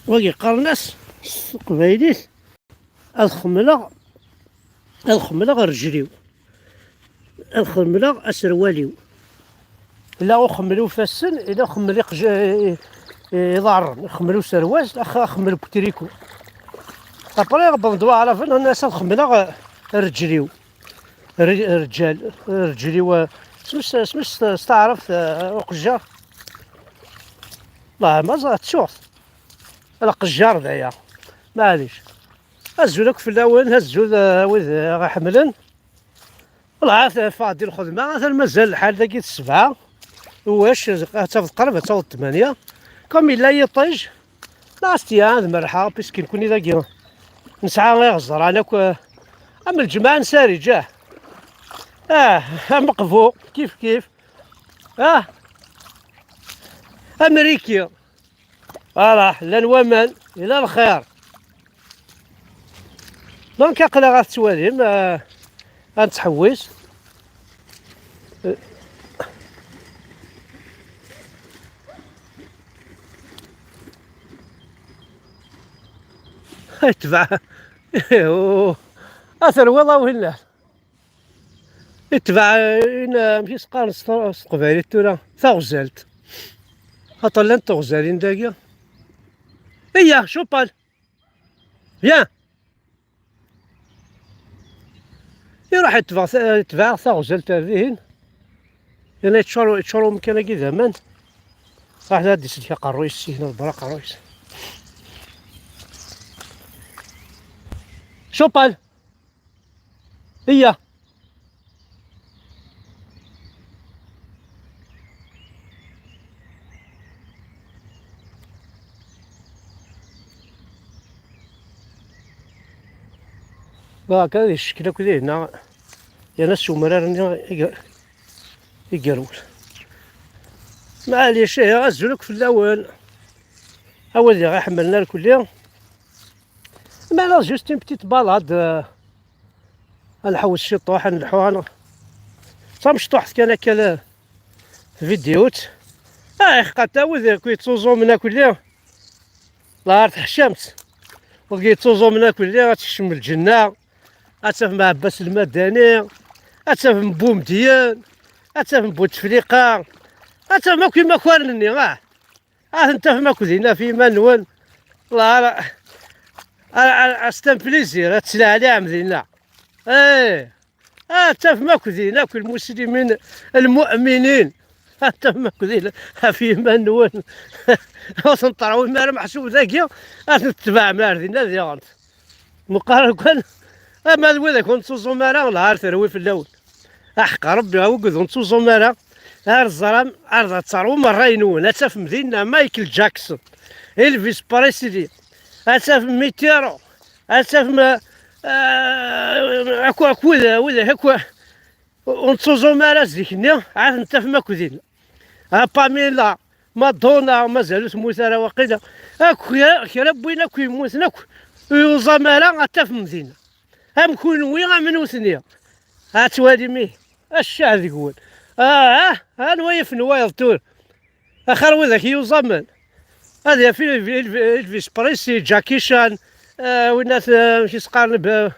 وكيقارناس قبايليت الخملة رجليو، الخملة اسرواليو، إلا خملو فاسن، إلا خمل يضعرن، خملو سرواز، خمل بكتريكو. أبري غبندوا على فين الناس الخملة رجليو، رجليو سمش استعرف وقجار. لا ما تشوف القجار ذايا معليش. هزو لك في الأول، هزو وذ غحملن والله فاضي الخدمة مثلا مازال الحال ذاك السبعة واش تاخذ قرب تاخذ 8 كوم إلا يطيج لاستيان مرحا بيسكن كوني ذاكي نسعى غير غزر أنا أما الجماعة نساري جاه مقفو كيف أمريكي راح لا الومن إلى الخير. دونك عقلا غتسواليم غنتحوس يتبع اثر والله وهنا يتبع مشي سقان قبايلي تورا تغزلت خاطر لان تغزالين داكيا هيا شوبال يا يروح يتبع تغزلت هذين انا يتشرو مكان كي زمان راح هادي سلكا قرويس هنا البرا قرويس شوبال هيا هاكا هذه الشكل كذا هنا يا ناس ومرار يقرول معليش غزولك في الاول اللي غيحملنا الكل يوم ما لا جوست اون بتيت بالاد نحوس شي طوح نلحو انا صامش طوحت كان هكا فيديوت خاطر وذا كيتوزو منا كل يوم لا تحشمت وكيتوزو منا كل يوم غتشم الجنة غتفهم عباس المدني غتفهم بومديان غتفهم بوتفليقة غتفهم كيما كوارنني انت فما كذينا في منون الله استن بليزير تسلا على عمدينا انت فما كذينا كل المسلمين المؤمنين انت فما كذينا في منون وسنطروا ما محسوب ذاك تتبع ماردينا ذي مقارنة كان اما ذوي كنت توزو مارا نهار ثروي في اللون احق ربي وقذ نتوزو مارا نهار الظلام عرض تصارو مرة ينون اتا في مدينة مايكل جاكسون إلفيس بريسلي اتا في ميتيرو اتا في اكو وذا هكوا ونتوزو مارا زيكني عاد انت في ماكودين باميلا مادونا مازالو تموت راه واقيلا كرا بوينا كيموت ناكو يوزا مارا اتا في مدينة كون وين من وثنيا توالي ميه الشعب يقول نوايا في نوايا طول اخر وذاك يوزمن هذا في الفيس بريسي جاكي شان والناس ماشي سقارن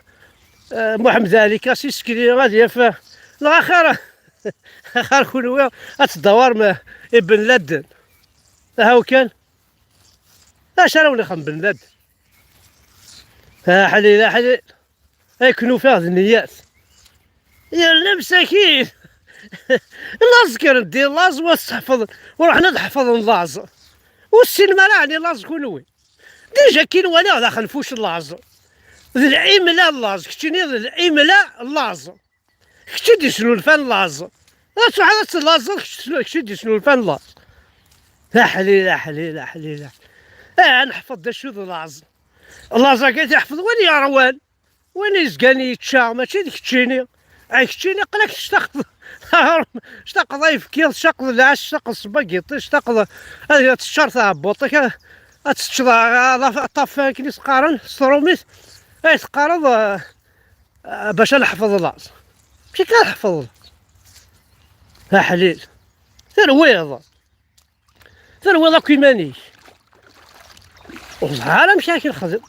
محمد علي كاسي سكري غادي في الاخر اخر كون وين تدور ما ابن لدن هاو كان راوني خم بن لدن حليل يكونوا فيه النيات يا مساكين نذكر ندير لاز وتحفظ ورحنا نحفظ اللاز والسينما راني لاز كونوي ديجا كاين ولا داخل نفوش اللاز ذي العمله اللاز كتشني ذي العمله اللاز كتشدي شنو الفن لاز صحات اللاز كتشدي شنو الفن لاز حليل نحفظ دا شو ذا لاز اللاز كي تحفظ وين يا روان وين يزقاني يتشا ماشي ديك تشيني كتشيني قلك اشتاق ضيف كي اشتاق العش اشتاق السباكيطي اشتاق هذه الشرط بوطك تشرا طاف كني سقارن ستروميت تقارض باش نحفظ اللاز ماشي كنحفظ حليل ثرويض كيمانيك وزهارة مشاكل خزر.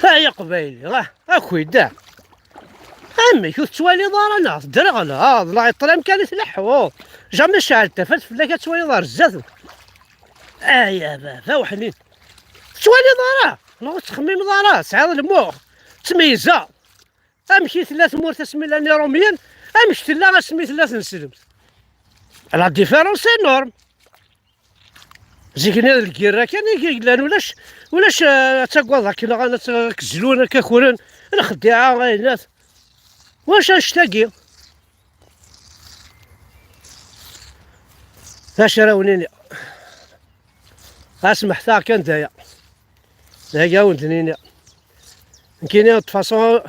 هاي قبايلي راه اكو يداه. عمي شوف توالي دار ناس درغنا هذا لا يطلع كان يتلحو جامي شعل تفت فلا كتوالي دار الزاف. يا بابا وحنين توالي دارا نو تخميم دارا سعاد المخ تميزه. امشي ثلاث مور تسمي لاني روميان امشي لا اسمي ثلاث نسلمت. لا ديفيرونس انورم. زيكنا الكيرا كان يقلان ولاش تاكواضا كنا غنكزلونا كاكولن الخديعه غير الناس واش نشتاقي فاش راونيني اسمح تا كان دايا دايا ودنيني كاينين فاصون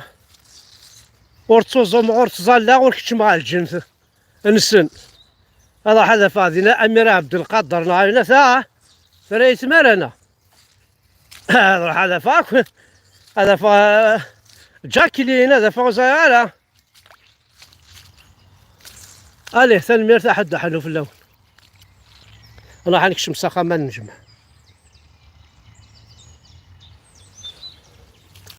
ورتوزو ورتزالا وركتش مع الجنث نسن هذا فاضينا امير عبد القادر نعاينا ساعه فريت مرنا هذا فاك هذا فا جاكلين هذا فوزايا عليه ثاني مرتاح حد حلو في اللون. والله حنكشم ساقه ما نجمع.